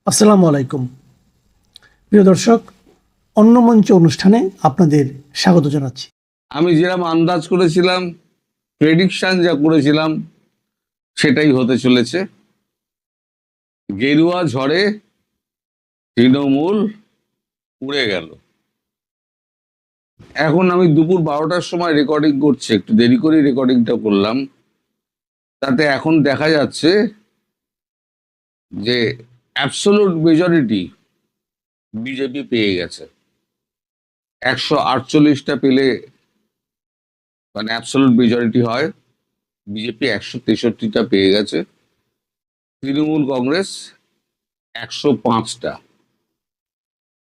আসসালামু আলাইকুম প্রিয় দর্শক, অন্য মঞ্চ অনুষ্ঠানে আপনাদের স্বাগত জানাচ্ছি। আমি যেরকম আন্দাজ করেছিলাম, প্রেডিকশন যা করেছিলাম সেটাই হতে চলেছে। গেরুয়া ঝড়ে তৃণমূল উড়ে গেল। এখন আমি দুপুর 12টার সময় রেকর্ডিং করছি, একটু দেরি করে রেকর্ডিংটা করলাম। তাতে এখন দেখা যাচ্ছে যে অ্যাবসোলুট মেজরিটি বিজেপি পেয়ে গেছে। 148টা পেলে মানে অ্যাবসোলুট মেজরিটি হয়, বিজেপি 163টা পেয়ে গেছে, তৃণমূল কংগ্রেস 105টা।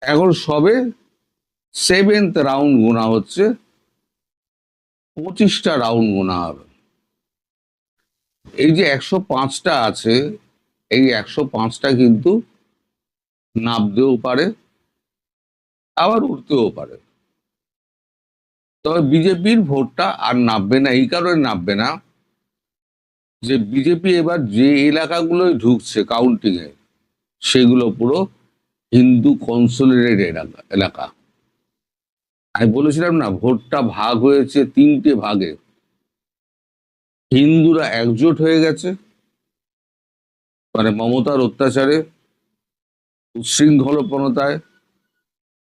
এখন সবে 7th রাউন্ড গোনা হচ্ছে, 25টা রাউন্ড গোনা হবে। এই যে 105টা আছে, এই 105টা কিন্তু নামতেও পারে, আবার উঠতেও পারে। তবে বিজেপির ভোটটা আর নামবে না। এই কারণে নামবে না যে বিজেপি এবার যে এলাকাগুলোয় ঢুকছে কাউন্টিং এ, সেগুলো পুরো হিন্দু কনসোলিডেটেড এলাকা। আমি বলেছিলাম না, ভোটটা ভাগ হয়েছে 3টে ভাগে। হিন্দুরা একজোট হয়ে গেছে, মানে মমতার অত্যাচারে, উচ্ছৃঙ্খলপনতায়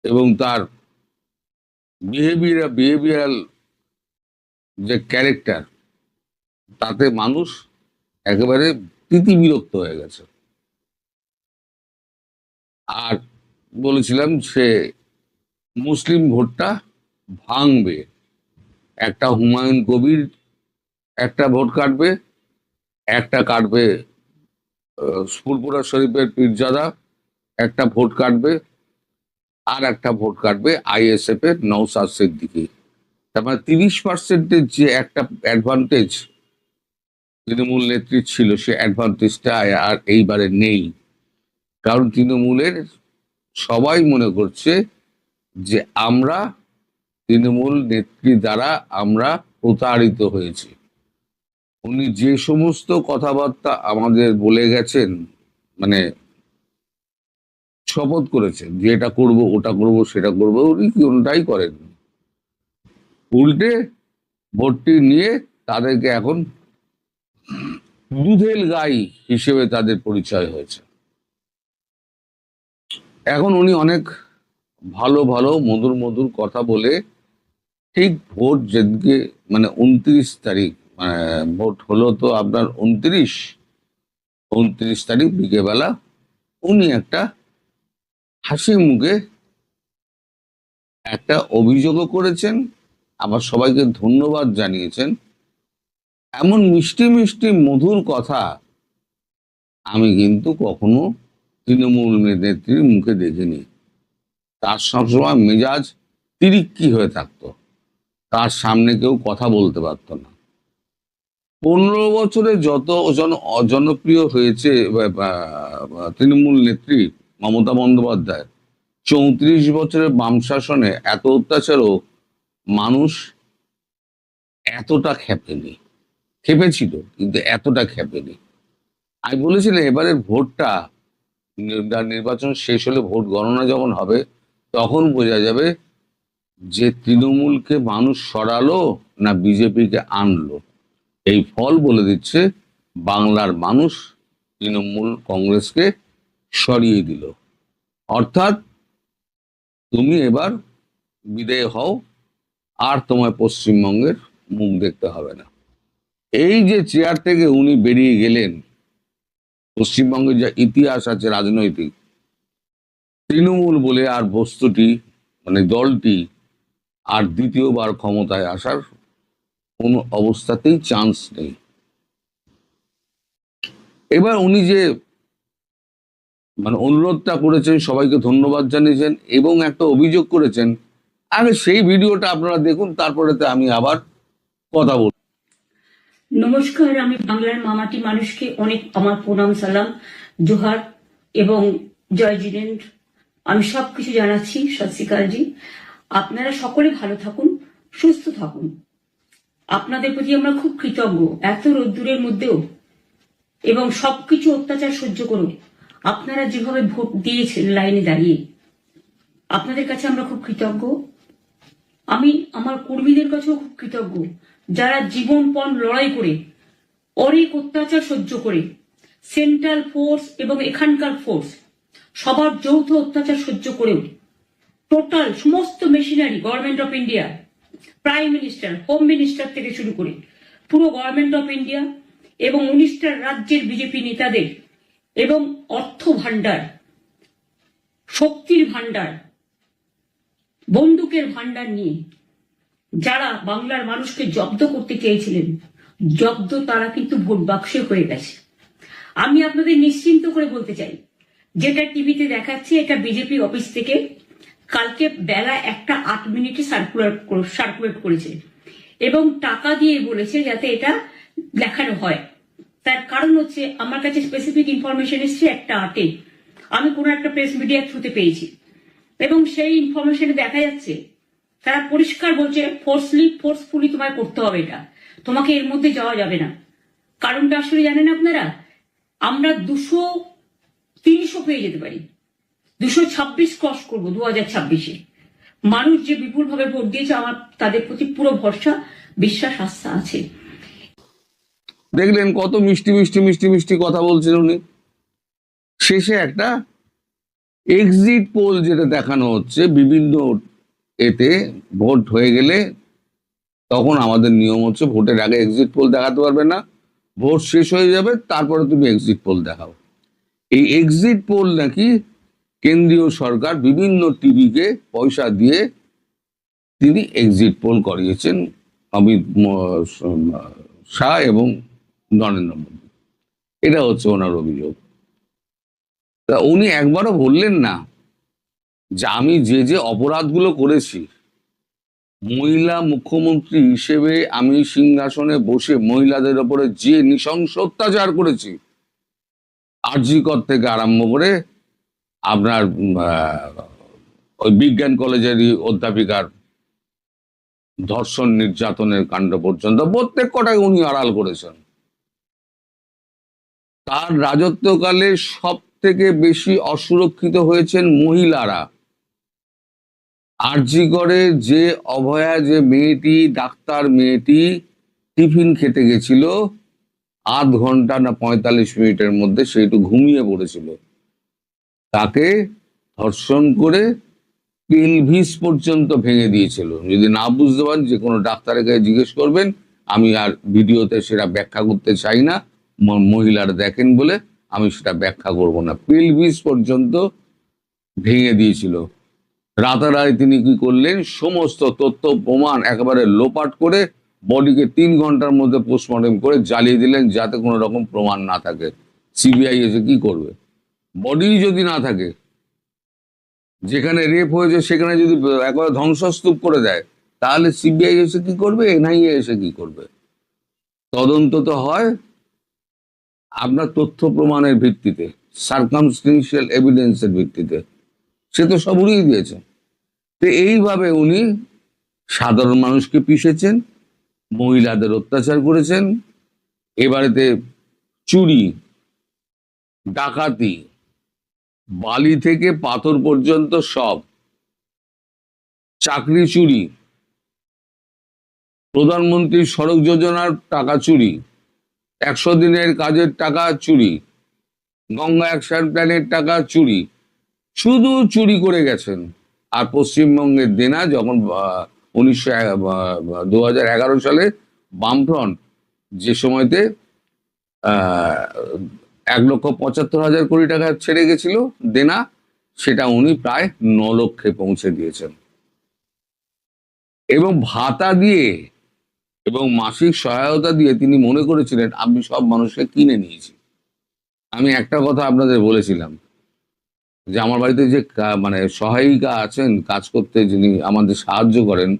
এবং তার বিহেভিয়ারাল যে ক্যারেক্টার, তাতে মানুষ একেবারে তিতিবিরক্ত হয়ে গেছে। আর বলেছিলাম সে মুসলিম ভোটটা ভাঙবে। একটা হুমায়ুন কবির একটা ভোট কাটবে, একটা কাটবে ফুরফুরা শরীফের পীরজাদা একটা ভোট কাটবে, আর একটা ভোট কাটবে আইএসএফ এর নওশাদ সিদ্দিকী। তার মানে 30%-এর যে একটা অ্যাডভান্টেজ তৃণমূল নেত্রী ছিল, সে অ্যাডভান্টেজটা আর এইবারে নেই। কারণ তৃণমূলের সবাই মনে করছে যে আমরা তৃণমূল নেত্রী দ্বারা আমরা প্রতারিত হয়েছি। উনি যে সমস্ত কথাবার্তা আমাদের বলে গেছেন, মানে শপথ করেছেন যে এটা করব, ওটা করব, সেটা করব, উনি কোনটাই করেন। উল্টে ভোটটি নিয়ে তাদেরকে এখন দুধেল গাই হিসেবে তাদের পরিচয় হয়েছে। এখন উনি অনেক ভালো ভালো মধুর মধুর কথা বলে ঠিক ভোট যেদিকে মানে 29 তারিখ, মানে ভোট হলো তো আপনার 29 তারিখ বিকেলবেলা উনি একটা হাসি মুখে একটা অভিযোগও করেছেন, আবার সবাইকে ধন্যবাদ জানিয়েছেন। এমন মিষ্টি মিষ্টি মধুর কথা আমি কিন্তু কখনো তৃণমূল নেত্রীর মুখে দেখিনি। তার সবসময় মেজাজ তিরিক্কি হয়ে থাকতো, তার সামনে কেউ কথা বলতে পারতো না। 15 বছরে যত জনপ্রিয় হয়েছে তৃণমূল নেত্রী মমতা বন্দ্যোপাধ্যায়, 34 বছরের বাম শাসনে এত অত্যাচারও মানুষ এতটা খেপেনি। খেপেছিল কিন্তু এতটা খেপেনি। আমি বলেছিলাম এবারের ভোটটা, নির্বাচন শেষ হলে ভোট গণনা যখন হবে তখন বোঝা যাবে যে তৃণমূলকে মানুষ সরালো না বিজেপিকে আনলো। এই ফল বলে দিচ্ছে বাংলার মানুষ তৃণমূল কংগ্রেসকে সরিয়ে দিল। অর্থাৎ তুমি এবার বিদায় হও, আর তোমায় পশ্চিমবঙ্গের মুখ দেখতে হবে না। এই যে চেয়ার থেকে উনি বেরিয়ে গেলেন, পশ্চিমবঙ্গের যা ইতিহাস আছে রাজনৈতিক, তৃণমূল বলে আর বস্তুটি মানে দলটি আর দ্বিতীয়বার ক্ষমতায় আসার কোনো অবস্থাতেই চান্স নেই। এবার উনি যে মানে অনুরোধটা করেছেন, সবাইকে ধন্যবাদ জানিয়েছেন এবং একটা অভিযোগ করেছেন, আগে সেই ভিডিওটা আপনারা দেখুন, তারপরেতে আমি আবার কথা বলব। নমস্কার, আমি বাংলার মামাটি মানুষকে অনেক আমার প্রণাম, সালাম, জোহার এবং জয় জিনেন্দ্র আমি সবকিছু জানাচ্ছি। সত শ্রী আকাল জি। আপনারা সকলে ভালো থাকুন, সুস্থ থাকুন। আপনাদের প্রতি আমরা খুব কৃতজ্ঞ। এত রোদ্দুরের মধ্যেও এবং সবকিছু অত্যাচার সহ্য করে আপনারা যেভাবে ভোট দিয়েছেন লাইনে দাঁড়িয়ে, আপনাদের কাছে আমরা খুব কৃতজ্ঞ। আমি আমার কর্মীদের কাছেও খুব কৃতজ্ঞ, যারা জীবনপণ লড়াই করে অনেক অত্যাচার সহ্য করে সেন্ট্রাল ফোর্স এবং এখানকার ফোর্স সবার যৌথ অত্যাচার সহ্য করেও টোটাল সমস্ত machinery government of India, prime minister, home minister থেকে শুরু করে পুরো গভর্নমেন্ট অফ ইন্ডিয়া এবং 19টা রাজ্যের বিজেপি নেতাদের এবং অর্থ ভান্ডার, শক্তির ভান্ডার, বন্দুকের ভান্ডার নিয়ে যারা বাংলার মানুষকে জব্দ করতে চেয়েছিলেন, জব্দ তারা কিন্তু ভোট বাক্সে হয়ে গেছে। আমি আপনাদের নিশ্চিন্ত করে বলতে চাই, যেটা টিভিতে দেখাচ্ছে এটা বিজেপি অফিস থেকে কালকে বেলা 1:08 সার্কুলেট করেছে এবং টাকা দিয়ে বলেছে যাতে এটা দেখানো হয়। তার কারণ হচ্ছে আমার কাছে স্পেসিফিক ইনফরমেশন এসছে 1:08 আমি কোনো একটা প্রেস মিডিয়ার থ্রুতে পেয়েছি এবং সেই ইনফরমেশনে দেখা যাচ্ছে তারা পরিষ্কার বলছে ফোর্সফুলি তোমায় করতে হবে, এটা তোমাকে এর মধ্যে যাওয়া যাবে না। কারণটা আসলে জানেন আপনারা, আমরা 200-300 পেয়ে যেতে পারি, 226 ক্রস করবো 2026-এ। মানুষ যে বিপুল ভাবে ভোট দিয়েছে, আমার তাদের প্রতি পুরো ভরসা, বিশ্বাস, আস্থা আছে। দেখলেন কত মিষ্টি মিষ্টি মিষ্টি মিষ্টি কথা বলছেন উনি। শেষে একটা এক্সিট পোল যেটা দেখানো হচ্ছে বিভিন্ন এতে, ভোট হয়ে গেলে তখন আমাদের নিয়ম হচ্ছে ভোটের আগে এক্সিট পোল দেখাতে পারবে না, ভোট শেষ হয়ে যাবে তারপরে তুমি এক্সিট পোল দেখাও। এই এক্সিট পোল নাকি কেন্দ্রীয় সরকার বিভিন্ন টিভিকে পয়সা দিয়ে তিনি এক্সিট পোল করিয়েছেন অমিত শাহ এবং নরেন্দ্র মোদী। এটা হচ্ছে ওনার অভিযোগ। তা উনি একবারও বললেন না যে আমি যে যে অপরাধগুলো করেছি, মহিলা মুখ্যমন্ত্রী হিসেবে আমি সিংহাসনে বসে মহিলাদের ওপরে যে নৃশংস অত্যাচার করেছি, আরজি কর থেকে আরম্ভ করে আপনার ওই বিজ্ঞান কলেজেরই অধ্যাপিকার ধর্ষণ নির্যাতনের কাণ্ড পর্যন্ত প্রত্যেক কটাকে উনি আড়াল করেছেন। তার রাজত্বকালে সব থেকে বেশি অসুরক্ষিত হয়েছেন মহিলারা। আরজি করে যে অভয়া, যে মেয়েটি, ডাক্তার মেয়েটি টিফিন খেতে গেছিল, 8 ঘন্টা না 45 মিনিটের মধ্যে সেইটু ঘুমিয়ে পড়েছিল, তাকে ধর্ষণ করে পেলভিস পর্যন্ত ভেঙে দিয়েছিল। যদি না বুঝতে পারেন যে কোনো ডাক্তারের কাছে জিজ্ঞেস করবেন, আমি আর ভিডিওতে সেটা ব্যাখ্যা করতে চাই না, মহিলারা দেখেন বলে আমি সেটা ব্যাখ্যা করব না। পেলভিস পর্যন্ত ভেঙে দিয়েছিল। রাতারাতি তিনি কি করলেন, সমস্ত তথ্য প্রমাণ একেবারে লোপাট করে বডিকে 3 ঘন্টার মধ্যে পোস্টমর্টম করে জ্বালিয়ে দিলেন, যাতে কোনো রকম প্রমাণ না থাকে। সিবিআই এসে কি করবে? বডি যদি না থাকে, যেখানে রেপ হয়েছে সেখানে যদি একবারে ধ্বংসস্তূপ করে দেয়, তাহলে সিবিআই এসে কি করবে, এনআইএ এসে কি করবে? তদন্ত তো হয় আপনার তথ্য প্রমাণের ভিত্তিতে, সার্কামস্টেন্সিয়াল এভিডেন্সের ভিত্তিতে। সে তো সব উড়িয়ে দিয়েছে। তো এইভাবে উনি সাধারণ মানুষকে পিষেছেন, মহিলাদের অত্যাচার করেছেন। এবারেতে চুরি, ডাকাতি, বালি থেকে পাথর পর্যন্ত সব, চাকরি চুরি, প্রধানমন্ত্রী সড়ক যোজনার টাকা চুরি, 100 দিনের কাজের টাকা চুরি, গঙ্গা অ্যাকশন প্ল্যানের টাকা চুরি, শুধু চুরি করে গেছেন। আর পশ্চিমবঙ্গের দেনা যখন 2011 সালে বামফ্রন্ট যে সময়তে 1,75,000 কোটি টাকা ছেড়ে গেছিল দেনা, সেটা উনি প্রায় 9 লক্ষে পৌঁছে দিয়েছেন। এবং ভাতা দিয়ে এবং মাসিক সহায়তা দিয়ে তিনি মনে করেছিলেন আমি সব মানুষকে কিনে নিয়েছি। আমি একটা কথা আপনাদের বলেছিলাম যে আমার বাড়িতে যে মানে সহায়িকা আছেন কাজ করতে, যিনি আমাদের সাহায্য করেন,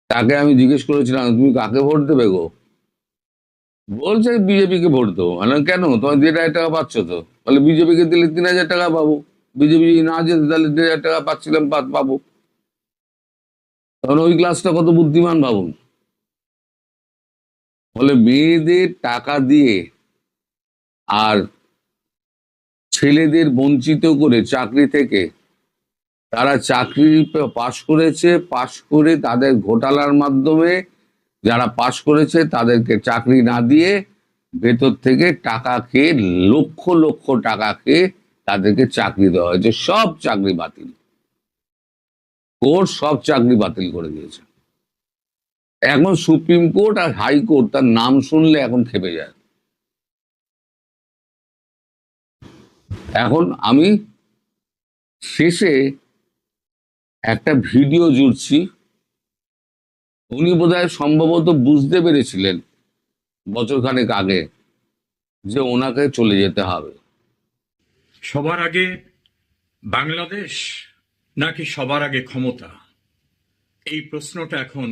তাকে আমি জিজ্ঞেস করেছিলাম তুমি কাকে ভোট দেবে গো? বলছে বিজেপিকে ভোট দেবো। কেন? তোমার 1,500 টাকা পাচ্ছ তো? বলে বিজেপিকে দিলে 3,000 টাকা পাবো, বিজেপি না যেতে তাহলে 1,500 টাকা পাচ্ছিলাম পাবো। তখন ওই ক্লাসটা কত বুদ্ধিমান ভাবুন। বলে মেয়েদের টাকা দিয়ে আর ছেলেদের বঞ্চিত করে চাকরি থেকে, তারা চাকরি পাশ করেছে, পাশ করে তাদের ঘোটালার মাধ্যমে যারা পাশ করেছে তাদেরকে চাকরি না দিয়ে ভেতর থেকে টাকা খেয়ে, লক্ষ লক্ষ টাকা খেয়ে তাদেরকে চাকরি দেওয়া হয়েছে। সব চাকরি বাতিল, কোর্ট সব চাকরি বাতিল করে দিয়েছে। এখন সুপ্রিম কোর্ট আর হাইকোর্ট, তার নাম শুনলে এখন খেপে যায়। এখন আমি শেষে একটা ভিডিও জুড়ছি। উনি বোধহয় সম্ভবত বুঝতে পেরেছিলেন বছরখানেক আগে যে ওনাকে চলে যেতে হবে। সবার আগে বাংলাদেশ নাকি সবার আগে ক্ষমতা, এই প্রশ্নটা এখন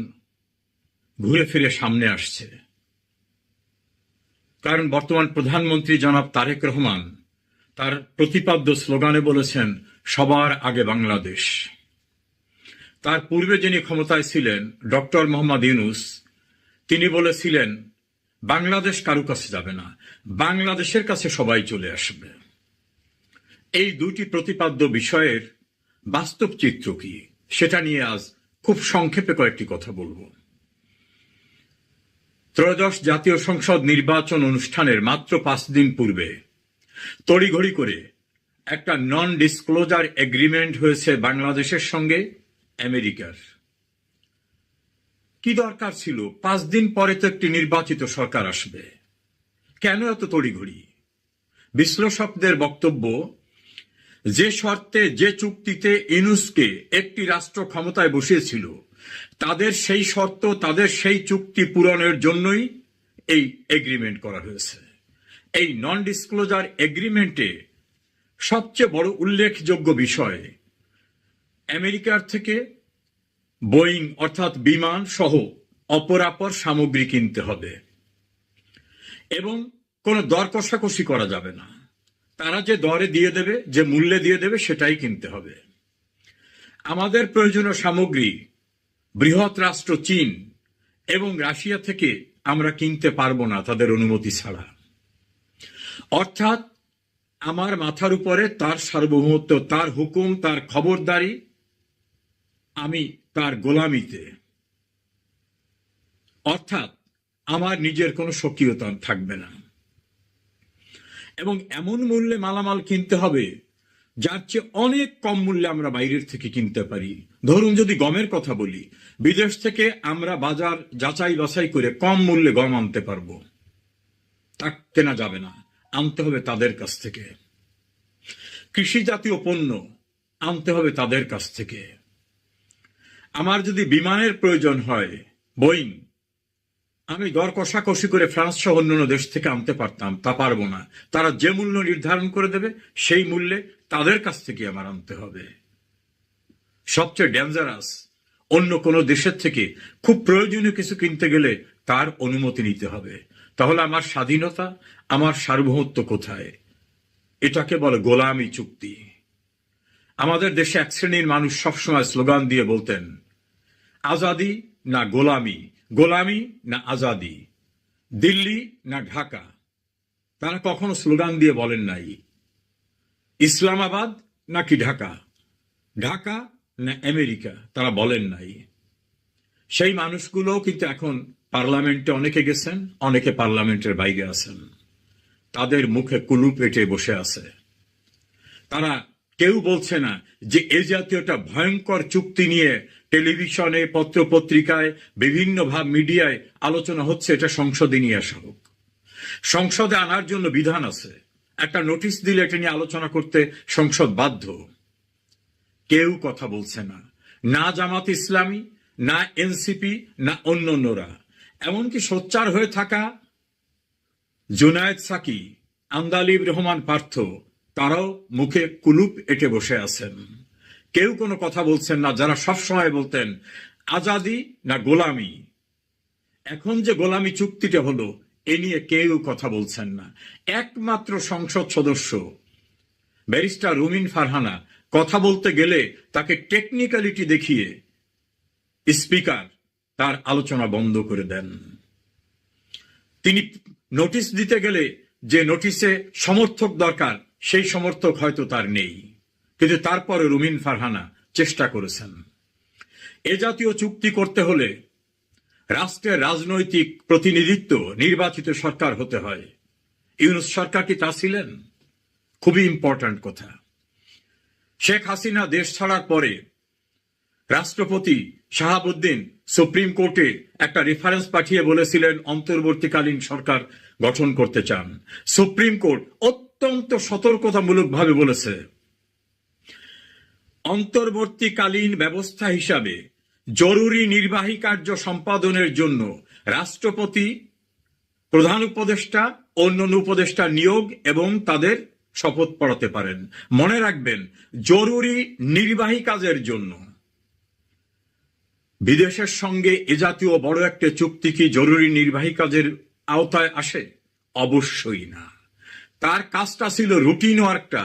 ঘুরে ফিরে সামনে আসছে। কারণ বর্তমান প্রধানমন্ত্রী জনাব তারেক রহমান তার প্রতিপাদ্য স্লোগানে বলেছেন সবার আগে বাংলাদেশ। তার পূর্বে যিনি ক্ষমতায় ছিলেন ডক্টর মোহাম্মদ ইউনূস, তিনি বলেছিলেন বাংলাদেশ কারো কাছে যাবে না, বাংলাদেশের কাছে সবাই চলে আসবে। এই দুটি প্রতিপাদ্য বিষয়ের বাস্তব চিত্র কি, সেটা নিয়ে আজ খুব সংক্ষেপে কয়েকটি কথা বলবো। ত্রয়োদশ জাতীয় সংসদ নির্বাচন অনুষ্ঠানের মাত্র 5 দিন পূর্বে তড়িঘড়ি করে একটা নন ডিসক্লোজার এগ্রিমেন্ট হয়েছে বাংলাদেশের সঙ্গে আমেরিকার। কি দরকার ছিল? 5 দিন পরে তো একটি নির্বাচিত সরকার আসবে, কেন এত তড়িঘড়ি? বিশ্লেষকদের বক্তব্য, যে শর্তে, যে চুক্তিতে ইউনূসকে একটি রাষ্ট্র ক্ষমতায় বসিয়েছিল, তাদের সেই শর্ত, তাদের সেই চুক্তি পূরণের জন্যই এই এগ্রিমেন্ট করা হয়েছে। এই নন ডিসক্লোজার এগ্রিমেন্টে সবচেয়ে বড় উল্লেখযোগ্য বিষয়, আমেরিকার থেকে বোয়িং অর্থাৎ বিমান সহ অপরাপর সামগ্রী কিনতে হবে এবং কোনো দর কষাকষি করা যাবে না। তারা যে দরে দিয়ে দেবে, যে মূল্যে দিয়ে দেবে, সেটাই কিনতে হবে। আমাদের প্রয়োজনীয় সামগ্রী বৃহৎ রাষ্ট্র চীন এবং রাশিয়া থেকে আমরা কিনতে পারবো না তাদের অনুমতি ছাড়া। অর্থাৎ আমার মাথার উপরে তার সার্বভৌমত্ব, তার হুকুম, তার খবরদারি, আমি তার গোলামিতে। অর্থাৎ আমার নিজের কোনো স্বকীয়তা থাকবে না এবং এমন মূল্যে মালামাল কিনতে হবে যার চেয়ে অনেক কম মূল্যে আমরা বাইরের থেকে কিনতে পারি। ধরুন যদি গমের কথা বলি, বিদেশ থেকে আমরা বাজার যাচাই বাছাই করে কম মূল্যে গম আনতে পারবো, তা কেনা যাবে না, আনতে হবে তাদের কাছ থেকে। কৃষি জাতীয় পণ্য আনতে হবে তাদের কাছ থেকে। আমার যদি বিমানের প্রয়োজন হয় বোয়িং, আমি দর কষাকষি করে ফ্রান্স সহ অন্যান্য দেশ থেকে আনতে পারতাম, তা পারবো না। তারা যে মূল্য নির্ধারণ করে দেবে সেই মূল্যে তাদের কাছ থেকে আমার আনতে হবে। সবচেয়ে ডেঞ্জারাস, অন্য কোনো দেশের থেকে খুব প্রয়োজনীয় কিছু কিনতে গেলে তার অনুমতি নিতে হবে। তাহলে আমার স্বাধীনতা, আমার সার্বভৌমত্ব কোথায়? এটাকে বলে গোলামি চুক্তি। আমাদের দেশে এক শ্রেণীর মানুষ সবসময় স্লোগান দিয়ে বলতেন, আজাদি না গোলামি, গোলামি না আজাদি, দিল্লি না ঢাকা। তারা কখনো স্লোগান দিয়ে বলেন নাই ইসলামাবাদ নাকি ঢাকা, ঢাকা না আমেরিকা, তারা বলেন নাই। সেই মানুষগুলো কিন্তু এখন পার্লামেন্টে অনেকে গেছেন, অনেকে পার্লামেন্টের বাইরে আছেন। তাদের মুখে কুলুপ এঁটে বসে আছে। তারা কেউ বলছে না যে এ জাতীয় একটা ভয়ঙ্কর চুক্তি নিয়ে টেলিভিশনে, পত্রপত্রিকায়, বিভিন্ন মিডিয়ায় আলোচনা হচ্ছে, এটা সংসদে নিয়ে আসা হোক। সংসদে আনার জন্য বিধান আছে, একটা নোটিশ দিলে এটা নিয়ে আলোচনা করতে সংসদ বাধ্য। কেউ কথা বলছে না, না জামাত ইসলামী, না এনসিপি, না অন্যান্যরা। এমনকি সোচ্চার হয়ে থাকা জুনায়েদ সাকি, আন্দালিব রহমান পার্থ, তারাও মুখে কুলুপ এঁটে বসে আছেন। কেউ কোনো কথা বলছেন না, যারা সবসময় বলতেন আজাদি না গোলামি। এখন যে গোলামি চুক্তিটা হলো, এ নিয়ে কেউ কথা বলছেন না। একমাত্র সংসদ সদস্য ব্যারিস্টার রুমিন ফারহানা কথা বলতে গেলে তাকে টেকনিক্যালিটি দেখিয়ে স্পিকার তার আলোচনা বন্ধ করে দেন। তিনি নোটিশ দিতে গেলে যে নোটিশে সমর্থক দরকার সেই সমর্থক হয়তো তার নেই, কিন্তু তারপরে রুমিন ফারহানা চেষ্টা করেছেন। এ জাতীয় চুক্তি করতে হলে রাষ্ট্রের রাজনৈতিক প্রতিনিধিত্ব নির্বাচিত সরকার হতে হয়। ইউনূস সরকার কি তা ছিলেন? খুবই ইম্পর্ট্যান্ট কথা। শেখ হাসিনা দেশ ছাড়ার পরে রাষ্ট্রপতি শাহাবুদ্দিন সুপ্রিম কোর্টে একটা রেফারেন্স পাঠিয়ে বলেছিলেন অন্তর্বর্তীকালীন সরকার গঠন করতে চান। সুপ্রিম কোর্ট অত্যন্ত সতর্কতামূলকভাবে বলেছে, অন্তর্বর্তীকালীন ব্যবস্থা হিসাবে জরুরি নির্বাহী কার্য সম্পাদনের জন্য রাষ্ট্রপতি, প্রধান উপদেষ্টা, অন্যান্য উপদেষ্টা নিয়োগ এবং তাদের শপথ পড়াতে পারেন। মনে রাখবেন, জরুরি নির্বাহী কাজের জন্য। বিদেশের সঙ্গে এ জাতীয় বড় একটা চুক্তি কি জরুরি নির্বাহী কাজের আওতায় আসে? অবশ্যই না। তার কাজটা ছিল রুটিন ওয়ার্কটা,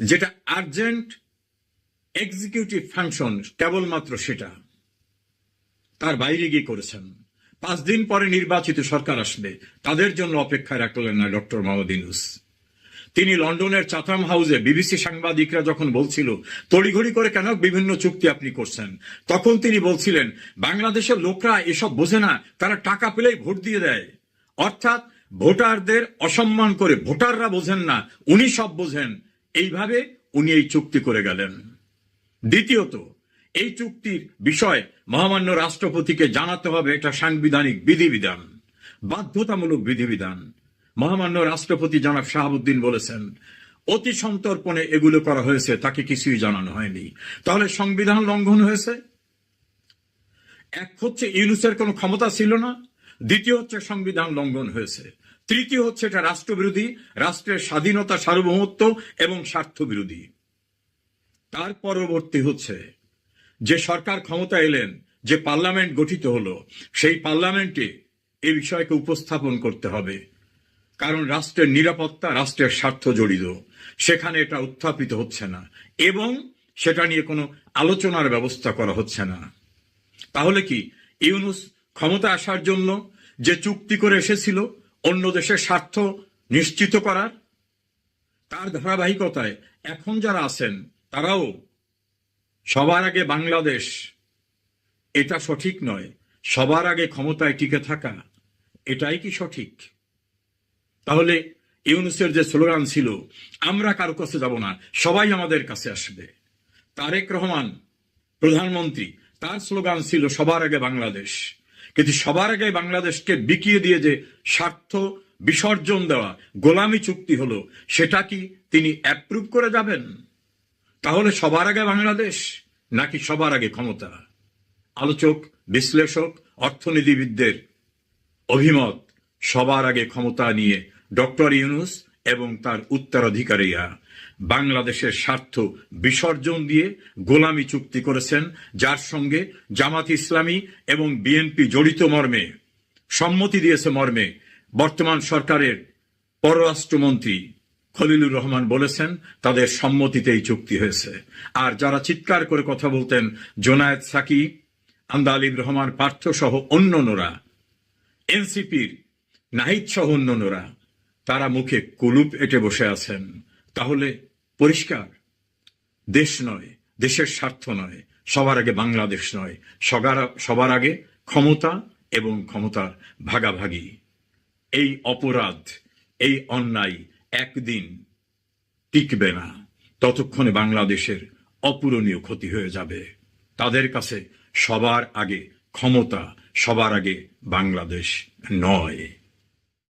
যেটা আর্জেন্ট এক্সিকিউটিভ ফাংশন, কেবলমাত্র সেটা। তার বাইরে গিয়ে করেছেন। 5 দিন পরে নির্বাচিত সরকার আসবে, তাদের জন্য অপেক্ষায় রাখলেন না ডক্টর মোহাম্মদ ইউনূস। তিনি লন্ডনের চাথাম হাউসে বিবিসি সাংবাদিকরা যখন বলছিল তড়িঘড়ি করে কেন বিভিন্ন চুক্তি আপনি করছেন, তখন তিনি বলছিলেন বাংলাদেশের লোকরা এসব বোঝে না, তারা টাকা পেলেই ভোট দিয়ে দেয়। অর্থাৎ ভোটারদের অসম্মান করে ভোটাররা বোঝেন না, উনি সব বোঝেন। এইভাবে উনি এই চুক্তি করে গেলেন। দ্বিতীয়ত, এই চুক্তির বিষয় মহামান্য রাষ্ট্রপতিকে জানাতে হবে, এটা সাংবিধানিক বিধিবিধান, বাধ্যতামূলক বিধিবিধান। মহামান্য রাষ্ট্রপতি জনাব শাহাবুদ্দিন বলেছেন অতি সন্তর্পণে এগুলো করা হয়েছে, তাকে কিছুই জানানো হয়নি। তাহলে সংবিধান লঙ্ঘন হয়েছে। এক হচ্ছে ইউনূসের কোনো ক্ষমতা ছিল না, দ্বিতীয় হচ্ছে সংবিধান লঙ্ঘন হয়েছে, তৃতীয় হচ্ছে এটা রাষ্ট্রবিরোধী, রাষ্ট্রের স্বাধীনতা, সার্বভৌমত্ব এবং স্বার্থ বিরোধী। তার পরবর্তী হচ্ছে যে সরকার ক্ষমতা এলেন, যে পার্লামেন্ট গঠিত হলো, সেই পার্লামেন্টে এই বিষয়কে উপস্থাপন করতে হবে, কারণ রাষ্ট্রের নিরাপত্তা, রাষ্ট্রের স্বার্থ জড়িত। সেখানে এটা উত্থাপিত হচ্ছে না এবং সেটা নিয়ে কোনো আলোচনার ব্যবস্থা করা হচ্ছে না। তাহলে কি ইউনূস ক্ষমতা আসার জন্য যে চুক্তি করে এসেছিল অন্য দেশের স্বার্থ নিশ্চিত করার, তার ধারাবাহিকতায় এখন যারা আছেন তারাও সবার আগে বাংলাদেশ, এটা সঠিক নয়। সবার আগে ক্ষমতায় টিকে থাকা, এটাই কি সঠিক? তাহলে ইউনূসের যে স্লোগান ছিল আমরা কারো কাছে যাব না, সবাই আমাদের কাছে আসবে, তারেক রহমান প্রধানমন্ত্রী, তার স্লোগান ছিল সবার আগে বাংলাদেশ। কিন্তু সবার আগে বাংলাদেশকে বিকিয়ে দিয়ে যে স্বার্থ বিসর্জন দেওয়া গোলামি চুক্তি হলো, সেটা কি তিনি অ্যাপ্রুভ করে যাবেন? তাহলে সবার আগে বাংলাদেশ নাকি সবার আগে ক্ষমতা? আলোচক, বিশ্লেষক, অর্থনীতিবিদদের অভিমত সবার আগে ক্ষমতা নিয়ে ডক্টর ইউনূস এবং তার উত্তরাধিকারীরা বাংলাদেশের স্বার্থ বিসর্জন দিয়ে গোলামি চুক্তি করেছেন, যার সঙ্গে জামাত ইসলামী এবং বিএনপি জড়িত মর্মে, সম্মতি দিয়েছে মর্মে বর্তমান সরকারের পররাষ্ট্রমন্ত্রী খলিলুর রহমান বলেছেন তাদের সম্মতিতে এই চুক্তি হয়েছে। আর যারা চিৎকার করে কথা বলতেন, জোনায়েদ সাকি, আন্দালিব রহমান পার্থ সহ অন্যান্যরা, এনসিপির নাহিদ সহ অন্যান্যরা, তারা মুখে কুলুপ এঁটে বসে আছেন। তাহলে পরিষ্কার, দেশ নয়, দেশের স্বার্থ নয়, সবার আগে বাংলাদেশ নয়, সবার আগে ক্ষমতা এবং ক্ষমতার ভাগাভাগি। এই অপরাধ, এই অন্যায় একদিন টিকবে না, ততক্ষণে বাংলাদেশের অপূরণীয় ক্ষতি হয়ে যাবে। তাদের কাছে সবার আগে ক্ষমতা, সবার আগে বাংলাদেশ নয়।